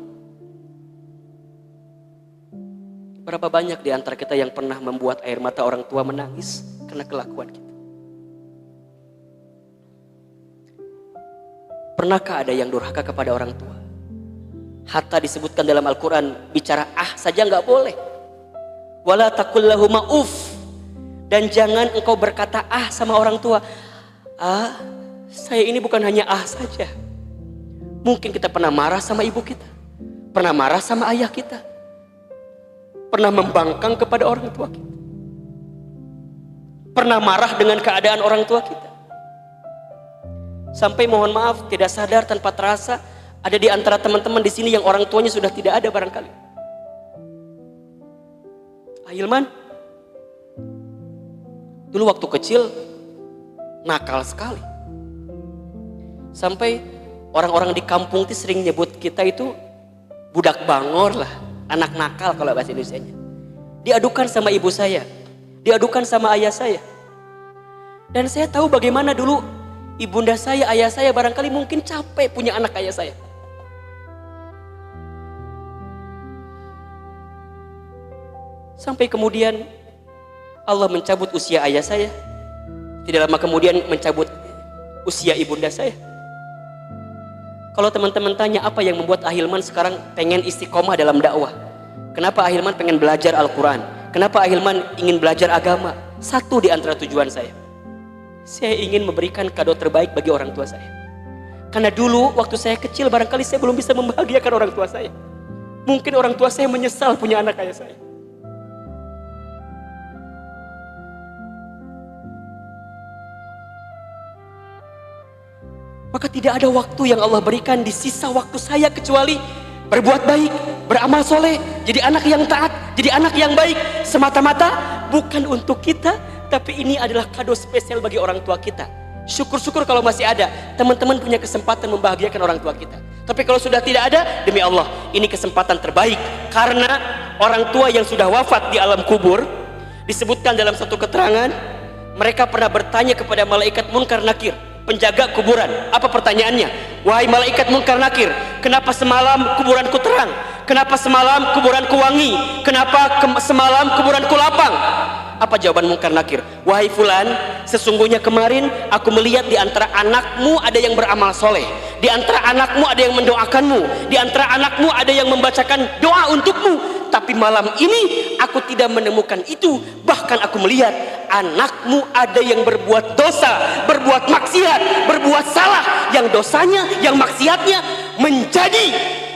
A: Berapa banyak di antara kita yang pernah membuat air mata orang tua menangis karena kelakuan kita. Pernahkah ada yang durhaka kepada orang tua? Hatta disebutkan dalam Al-Quran, bicara saja nggak boleh. Wala taqul lahuma uff. Dan jangan engkau berkata sama orang tua. Saya ini bukan hanya saja. Mungkin kita pernah marah sama ibu kita. Pernah marah sama ayah kita. Pernah membangkang kepada orang tua kita. Pernah marah dengan keadaan orang tua kita. Sampai mohon maaf tidak sadar tanpa terasa ada di antara teman-teman di sini yang orang tuanya sudah tidak ada barangkali. Ahilman, dulu waktu kecil nakal sekali. Sampai orang-orang di kampung itu sering nyebut kita itu budak bangor lah, anak nakal kalau bahasa Indonesianya. Diadukan sama ibu saya, diadukan sama ayah saya. Dan saya tahu bagaimana dulu ibunda saya, ayah saya barangkali mungkin capek punya anak kayak saya. Sampai kemudian Allah mencabut usia ayah saya. Tidak lama kemudian mencabut usia ibunda saya. Kalau teman-teman tanya apa yang membuat Ahilman sekarang pengen istiqomah dalam dakwah? Kenapa Ahilman pengen belajar Al-Quran? Kenapa Ahilman ingin belajar agama? Satu di antara tujuan saya. Saya ingin memberikan kado terbaik bagi orang tua saya. Karena dulu waktu saya kecil barangkali saya belum bisa membahagiakan orang tua saya. Mungkin orang tua saya menyesal punya anak kayak saya. Maka tidak ada waktu yang Allah berikan di sisa waktu saya kecuali berbuat baik, beramal soleh, jadi anak yang taat, jadi anak yang baik. Semata-mata bukan untuk kita, tapi ini adalah kado spesial bagi orang tua kita. Syukur-syukur kalau masih ada, teman-teman punya kesempatan membahagiakan orang tua kita. Tapi kalau sudah tidak ada, demi Allah, ini kesempatan terbaik. Karena orang tua yang sudah wafat di alam kubur, disebutkan dalam satu keterangan, mereka pernah bertanya kepada malaikat Munkar Nakir, penjaga kuburan. Apa pertanyaannya? Wahai malaikat Munkar Nakir, kenapa semalam kuburanku terang? Kenapa semalam kuburanku wangi? Kenapa semalam kuburanku lapang? Apa jawaban Munkar Nakir? Wahai fulan, sesungguhnya kemarin aku melihat di antara anakmu ada yang beramal soleh, di antara anakmu ada yang mendoakanmu, di antara anakmu ada yang membacakan doa untukmu. Tapi malam ini aku tidak menemukan itu. Bahkan aku melihat anakmu ada yang berbuat dosa, berbuat maksiat, berbuat salah, yang dosanya, yang maksiatnya menjadi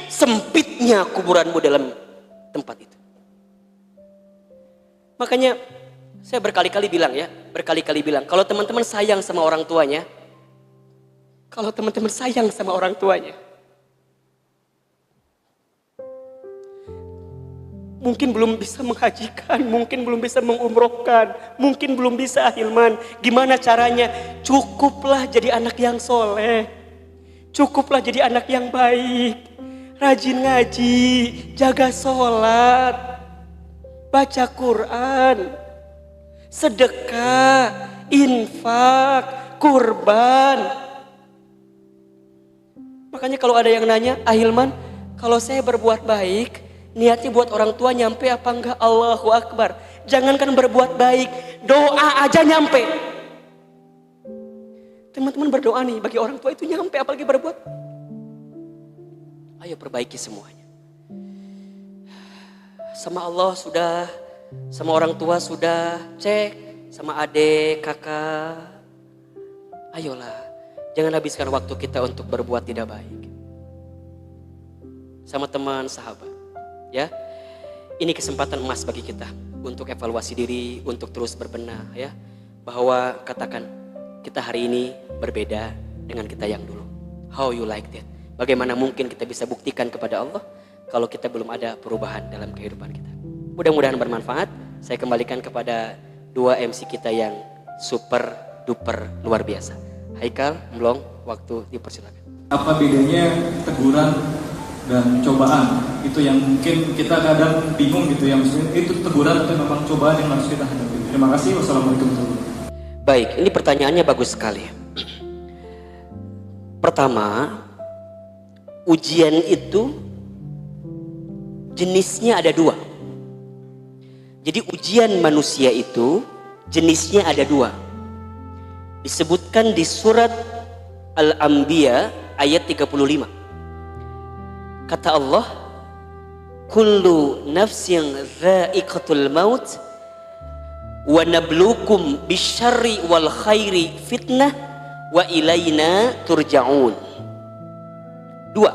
A: sempitnya kuburanmu dalam tempat itu. Makanya saya berkali-kali bilang ya, kalau teman-teman sayang sama orang tuanya, Kalau teman-teman sayang sama orang tuanya, mungkin belum bisa menghajikan, mungkin belum bisa mengumrohkan, mungkin belum bisa ahilman. Gimana caranya? Cukuplah jadi anak yang soleh, cukuplah jadi anak yang baik, rajin ngaji, jaga sholat, baca Quran, sedekah, infak, kurban. Makanya kalau ada yang nanya, Ahilman, kalau saya berbuat baik, niatnya buat orang tua nyampe apa enggak? Allahu Akbar. Jangankan berbuat baik, doa aja nyampe. Teman-teman berdoa nih, bagi orang tua itu nyampe, apalagi berbuat. Ayo perbaiki semuanya. Sama Allah sudah, sama orang tua sudah, cek. Sama adik, kakak. Ayolah, jangan habiskan waktu kita untuk berbuat tidak baik. Sama teman, sahabat. Ya, ini kesempatan emas bagi kita untuk evaluasi diri, untuk terus berbenah ya. Bahwa katakan kita hari ini berbeda dengan kita yang dulu. How you like that? Bagaimana mungkin kita bisa buktikan kepada Allah kalau kita belum ada perubahan dalam kehidupan kita. Mudah-mudahan bermanfaat. Saya kembalikan kepada dua MC kita yang super duper luar biasa. Haikal, Mlong, waktu dipersilakan.
B: Apa bedanya teguran dan cobaan? Itu yang mungkin kita kadang bingung gitu ya, maksudnya itu teguran atau memang cobaan yang harus kita hadapi. Terima kasih. Wassalamualaikum warahmatullahi wabarakatuh.
A: Baik, ini pertanyaannya bagus sekali. Pertama, ujian itu jenisnya ada dua. Jadi ujian manusia itu jenisnya ada dua. Disebutkan di surat Al-Anbiya ayat 35. Kata Allah, kullu nafsin dha'iqatul maut wa nabluukum bisyarri wal khairi fitnah wa ilaina turja'un. Dua,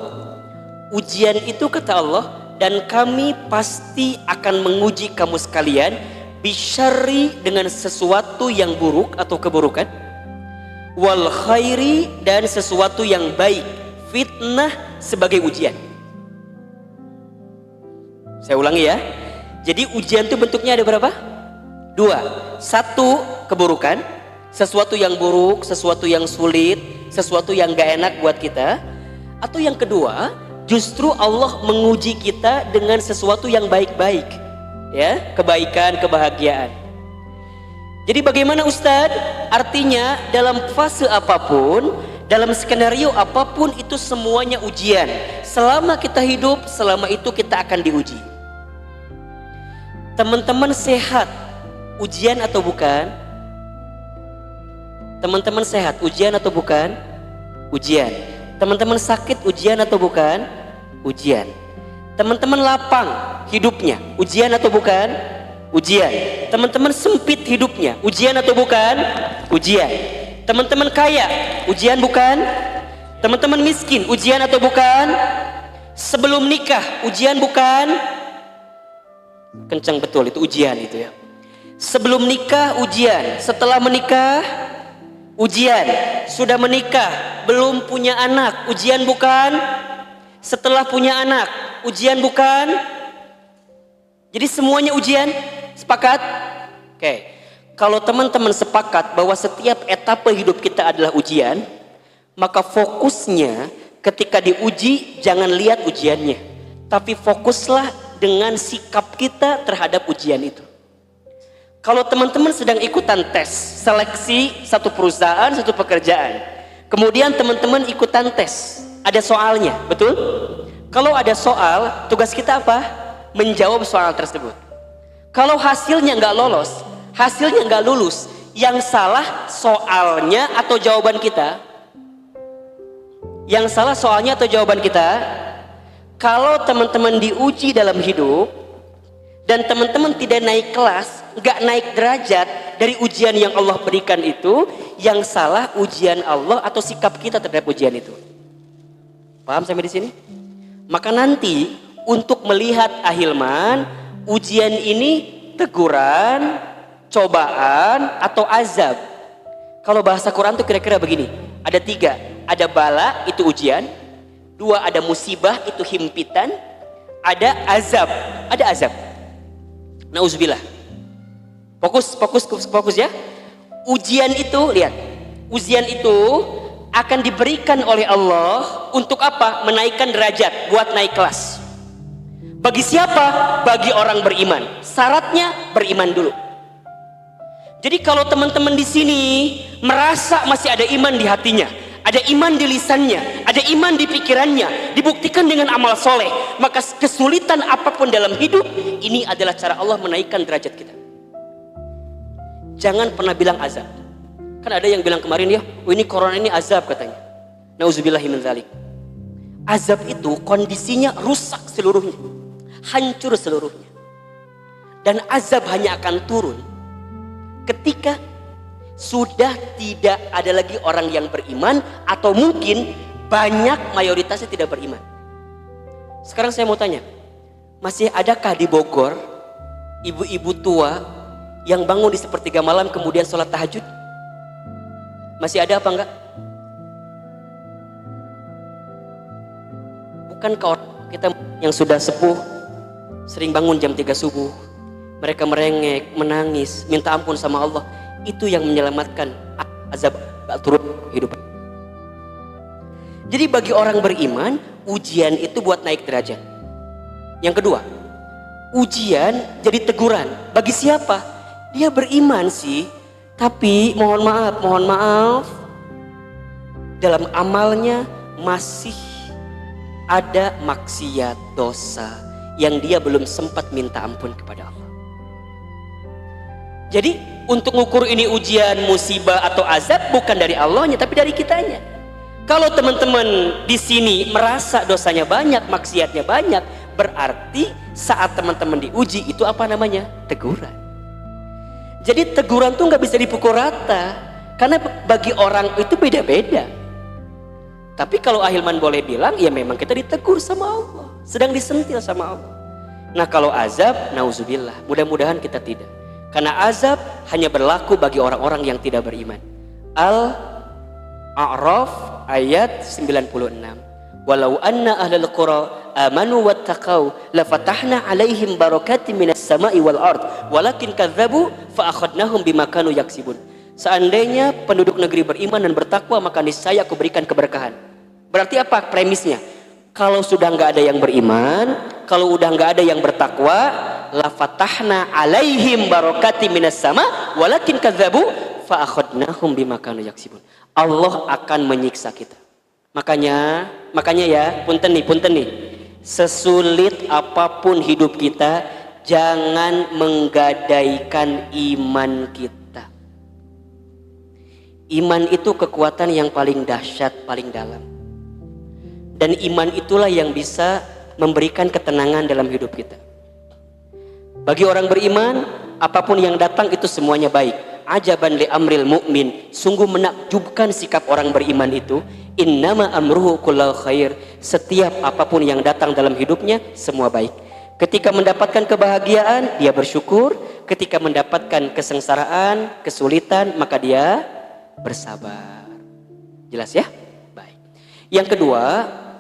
A: ujian itu kata Allah, dan kami pasti akan menguji kamu sekalian bisyarri dengan sesuatu yang buruk atau keburukan, wal khairi dan sesuatu yang baik, fitnah sebagai ujian. Saya ulangi ya. Jadi ujian itu bentuknya ada berapa? Dua. Satu, keburukan, sesuatu yang buruk, sesuatu yang sulit, sesuatu yang gak enak buat kita. Atau yang kedua, justru Allah menguji kita dengan sesuatu yang baik-baik, ya, kebaikan, kebahagiaan. Jadi bagaimana Ustadz? Artinya dalam fase apapun, dalam skenario apapun itu semuanya ujian. Selama kita hidup, selama itu kita akan diuji. Teman-teman sehat, ujian atau bukan? Teman-teman sehat, ujian atau bukan? Ujian. Teman-teman sakit, ujian atau bukan? Ujian. Teman-teman lapang hidupnya, ujian atau bukan? Ujian. Teman-teman sempit hidupnya, ujian atau bukan? Ujian. Teman-teman kaya, ujian bukan? Teman-teman miskin, ujian atau bukan? Sebelum nikah, ujian bukan? Kencang betul itu ujian itu ya. Sebelum nikah ujian, setelah menikah ujian, sudah menikah, belum punya anak, ujian bukan? Setelah punya anak, ujian bukan? Jadi semuanya ujian, sepakat? Oke. Kalau teman-teman sepakat bahwa setiap etapa hidup kita adalah ujian, maka fokusnya ketika diuji jangan lihat ujiannya, tapi fokuslah dengan sikap kita terhadap ujian itu. Kalau teman-teman sedang ikutan tes seleksi satu perusahaan, satu pekerjaan, kemudian teman-teman ikutan tes, ada soalnya, betul? Kalau ada soal, tugas kita apa? Menjawab soal tersebut. Kalau hasilnya nggak lolos, hasilnya nggak lulus, yang salah soalnya atau jawaban kita? Yang salah soalnya atau jawaban kita? Kalau teman-teman diuji dalam hidup dan teman-teman tidak naik kelas, nggak naik derajat dari ujian yang Allah berikan itu, yang salah ujian Allah atau sikap kita terhadap ujian itu. Paham sampai di sini? Maka nanti untuk melihat Ahilman, ujian ini teguran, cobaan atau azab. Kalau bahasa Quran tuh kira-kira begini, ada tiga. ada bala, itu ujian. 2, ada musibah, itu himpitan. Ada azab, ada azab. Nauzubillah. Fokus ya. Ujian itu, lihat. Ujian itu akan diberikan oleh Allah untuk apa? Menaikkan derajat, buat naik kelas. Bagi siapa? Bagi orang beriman. Syaratnya beriman dulu. Jadi kalau teman-teman di sini merasa masih ada iman di hatinya, ada iman di lisannya, ada iman di pikirannya, dibuktikan dengan amal soleh, maka kesulitan apapun dalam hidup, ini adalah cara Allah menaikkan derajat kita. Jangan pernah bilang azab. Kan ada yang bilang kemarin ya, oh ini corona ini azab katanya. Nauzubillahi min dzalik. Azab itu kondisinya rusak seluruhnya, hancur seluruhnya. Dan azab hanya akan turun ketika sudah tidak ada lagi orang yang beriman, atau mungkin banyak mayoritasnya tidak beriman. Sekarang saya mau tanya, masih adakah di Bogor ibu-ibu tua yang bangun di sepertiga malam kemudian sholat tahajud? Masih ada apa enggak? Bukankah kita yang sudah sepuh sering bangun jam 3 subuh, mereka merengek, menangis, minta ampun sama Allah, itu yang menyelamatkan azab turun hidup. Jadi bagi orang beriman, ujian itu buat naik derajat. Yang kedua, ujian jadi teguran. Bagi siapa? Dia beriman sih, tapi mohon maaf, dalam amalnya masih ada maksiat, dosa yang dia belum sempat minta ampun kepada Allah. Jadi untuk ngukur ini ujian, musibah atau azab bukan dari Allahnya, tapi dari kitanya. Kalau teman-teman di sini merasa dosanya banyak, maksiatnya banyak, berarti saat teman-teman diuji itu apa namanya? Teguran. Jadi teguran tuh nggak bisa dipukul rata, karena bagi orang itu beda-beda. Tapi kalau Ahilman boleh bilang, ya memang kita ditegur sama Allah, sedang disentil sama Allah. Nah kalau azab, nauzubillah, mudah-mudahan kita tidak. Karena azab hanya berlaku bagi orang-orang yang tidak beriman. Al-A'raf ayat 96. Walau anna ahlal qura amanu wattaqau lafatahna alaihim barakatim minas sama'i wal ard walakin kadzabu fa akhadnahum bima kanu yaksibun. Seandainya penduduk negeri beriman dan bertakwa, maka niscaya aku berikan keberkahan. Berarti apa premisnya? Kalau sudah nggak ada yang beriman, kalau udah nggak ada yang bertakwa, la fatahna alaihim barakati minas sama walakin kadzabu fa akhadnahum bima kanu yaksibun. Allah akan menyiksa kita. Makanya ya, punten nih. Sesulit apapun hidup kita, jangan menggadaikan iman kita. Iman itu kekuatan yang paling dahsyat, paling dalam. Dan iman itulah yang bisa memberikan ketenangan dalam hidup kita. Bagi orang beriman, apapun yang datang itu semuanya baik. Ajaban li amril mu'min, sungguh menakjubkan sikap orang beriman itu. Innama amruhu kullu khair, setiap apapun yang datang dalam hidupnya semua baik. Ketika mendapatkan kebahagiaan, dia bersyukur. Ketika mendapatkan kesengsaraan, kesulitan, maka dia bersabar. Jelas ya? Baik. Yang kedua,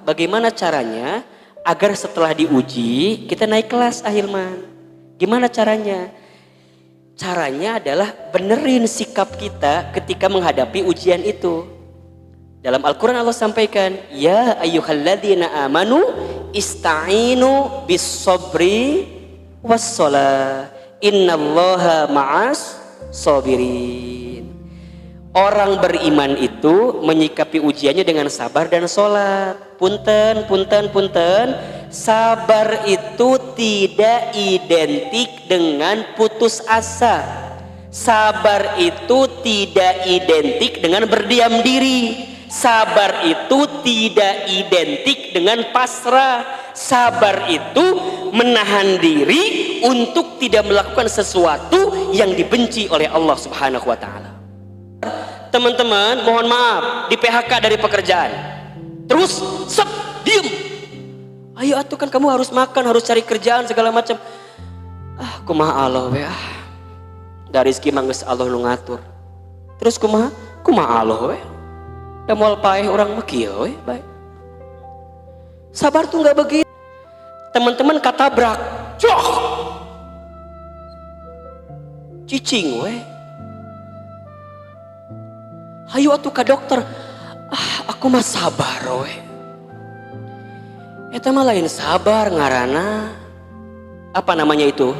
A: bagaimana caranya agar setelah diuji kita naik kelas, Ahilman? Gimana caranya? Caranya adalah benerin sikap kita ketika menghadapi ujian itu. Dalam Al-Quran Allah sampaikan, ya ayyuhalladzina amanu ista'inu bis sabri was shalah innallaha ma'as sabirin. Orang beriman itu menyikapi ujiannya dengan sabar dan sholat. Punten. Sabar itu tidak identik dengan putus asa. Sabar itu tidak identik dengan berdiam diri. Sabar itu tidak identik dengan pasrah. Sabar itu menahan diri untuk tidak melakukan sesuatu yang dibenci oleh Allah Subhanahu wa ta'ala. Teman-teman, mohon maaf, di PHK dari pekerjaan, terus diem. Ayo atuh, kan kamu harus makan, harus cari kerjaan segala macam. Kumaha Allah we dari rezeki mangges Allah nu ngatur. Terus kumaha Allah we. Da moal paeh orang mah kieu we bae. Sabar tuh nggak begitu. Teman-teman katabrak, cok, cicing we. Hayu atuh ka dokter. Aku mah sabar we. Eta mah lain sabar ngaranna. Apa namanya itu?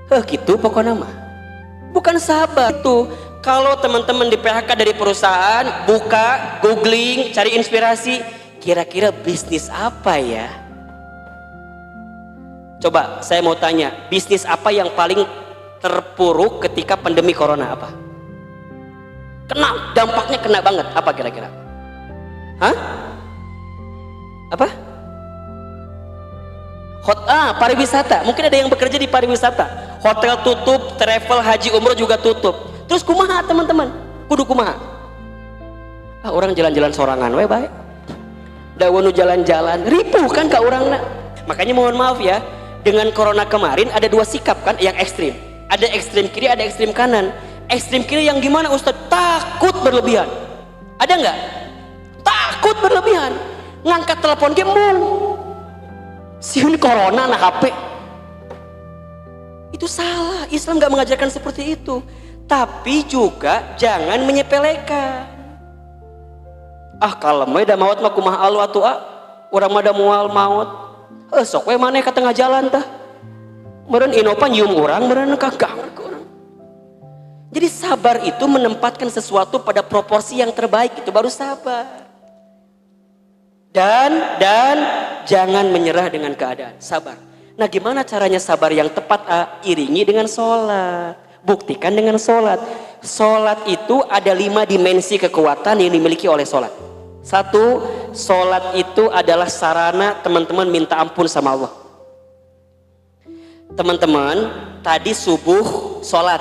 A: Gitu pokoknya mah. Bukan sabar tuh. Kalau teman-teman di PHK dari perusahaan, buka, googling, cari inspirasi, kira-kira bisnis apa ya? Coba saya mau tanya, bisnis apa yang paling terpuruk ketika pandemi corona apa? Kena, dampaknya kena banget. Apa kira-kira? Hah? Apa? Pariwisata. Mungkin ada yang bekerja di pariwisata. Hotel tutup, travel, haji, umroh juga tutup. Terus kumaha teman-teman? Kudu kumaha? Orang jalan-jalan sorangan we bae. Dawanu jalan-jalan, ripuh kan ka urangna. Makanya mohon maaf ya, dengan corona kemarin ada dua sikap kan yang ekstrim. Ada ekstrim kiri, ada ekstrim kanan. Ekstrim kiri yang gimana Ustadz? Takut berlebihan. Ada nggak? Takut berlebihan. Ngangkat telepon ge mung. Sieun corona na HP. Itu salah. Islam nggak mengajarkan seperti itu. Tapi juga jangan menyepelekan. Kalem we da maot mah kumaha alu atuh urang mah da moal maot. Sok we maneh ka tengah jalan tah. Meureun Innova nyium urang, meureun kaganggu ke urang. Jadi sabar itu menempatkan sesuatu pada proporsi yang terbaik, itu baru sabar. Dan jangan menyerah dengan keadaan, sabar. Nah, gimana caranya sabar yang tepat? Iringi dengan sholat, buktikan dengan sholat. Sholat itu ada 5 dimensi kekuatan yang dimiliki oleh sholat. 1, sholat itu adalah sarana teman-teman minta ampun sama Allah. Teman-teman, tadi subuh sholat,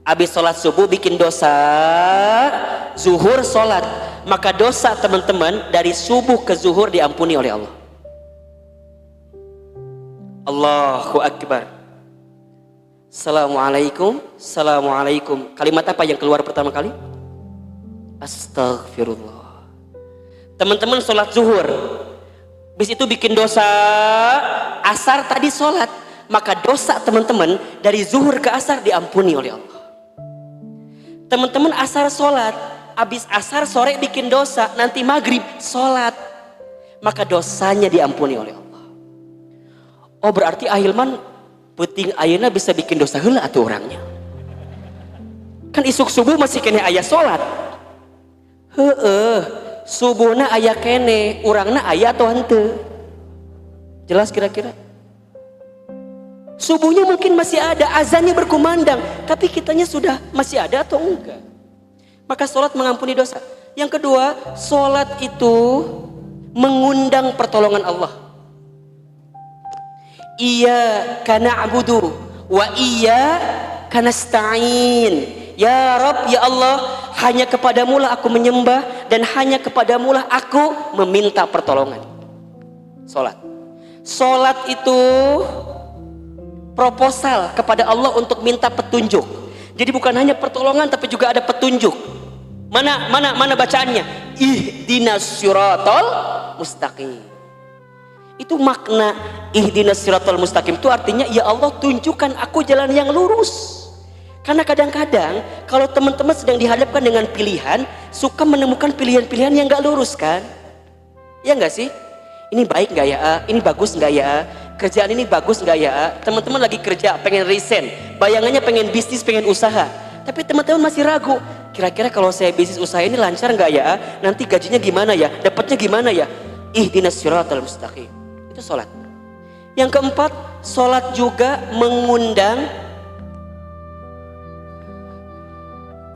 A: habis sholat subuh bikin dosa, zuhur sholat, maka dosa teman-teman dari subuh ke zuhur diampuni oleh Allah. Allahu Akbar. Assalamualaikum, Assalamualaikum. Kalimat apa yang keluar pertama kali? Astaghfirullah. Teman-teman sholat zuhur, habis itu bikin dosa, asar tadi sholat, maka dosa teman-teman dari zuhur ke asar diampuni oleh Allah. Teman-teman asar sholat, habis asar sore bikin dosa, nanti maghrib sholat, maka dosanya diampuni oleh Allah. Oh berarti ahilman penting ayeuna bisa bikin dosa heula atuh orangnya. Kan isuk subuh masih kene aya sholat. Subuhna aya kene, urangna aya atau henteu? Jelas kira-kira? Subuhnya mungkin masih ada, azannya berkumandang, tapi kitanya sudah masih ada atau enggak? Maka sholat mengampuni dosa. Yang kedua, sholat itu mengundang pertolongan Allah. Iya kana abudu wa iya kana stain. Ya Rabb, ya Allah, hanya kepadamu lah aku menyembah dan hanya kepadamu lah aku meminta pertolongan. Sholat. Sholat itu proposal kepada Allah untuk minta petunjuk. Jadi bukan hanya pertolongan tapi juga ada petunjuk. Mana bacaannya? Ihdinas siratal mustaqim. Itu makna ihdinas siratal mustaqim itu artinya ya Allah tunjukkan aku jalan yang lurus. Karena kadang-kadang kalau teman-teman sedang dihadapkan dengan pilihan, suka menemukan pilihan-pilihan yang gak lurus kan? Ya gak sih? Ini baik gak ya? Ini bagus gak ya? Kerjaan ini bagus gak ya? Teman-teman lagi kerja, pengen resign, bayangannya pengen bisnis, pengen usaha, tapi teman-teman masih ragu, kira-kira kalau saya bisnis usaha ini lancar gak ya? Nanti gajinya gimana ya? Dapatnya gimana ya? Ihdinas siratal mustaqim. Itu sholat. Yang keempat, sholat juga mengundang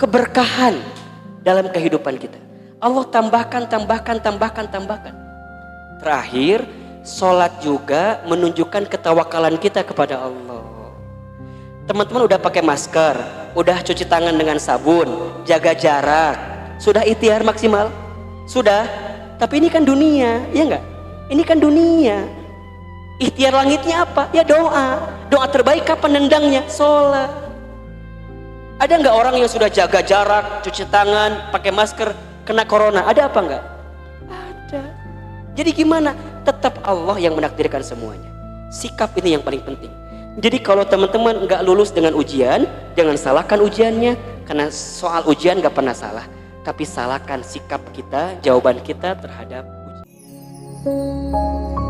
A: keberkahan dalam kehidupan kita. Allah tambahkan. Terakhir, sholat juga menunjukkan ketawakalan kita kepada Allah. Teman-teman udah pakai masker, udah cuci tangan dengan sabun, jaga jarak, sudah ikhtiar maksimal? Sudah. Tapi ini kan dunia, ya enggak? Ini kan dunia. Ikhtiar langitnya apa? Ya doa. Doa terbaik kapan nendangnya? Sholat. Ada nggak orang yang sudah jaga jarak, cuci tangan, pakai masker, kena corona, ada apa enggak? Ada. Jadi gimana? Tetap Allah yang menakdirkan semuanya. Sikap ini yang paling penting. Jadi kalau teman-teman enggak lulus dengan ujian, jangan salahkan ujiannya, karena soal ujian enggak pernah salah. Tapi salahkan sikap kita, jawaban kita terhadap ujian.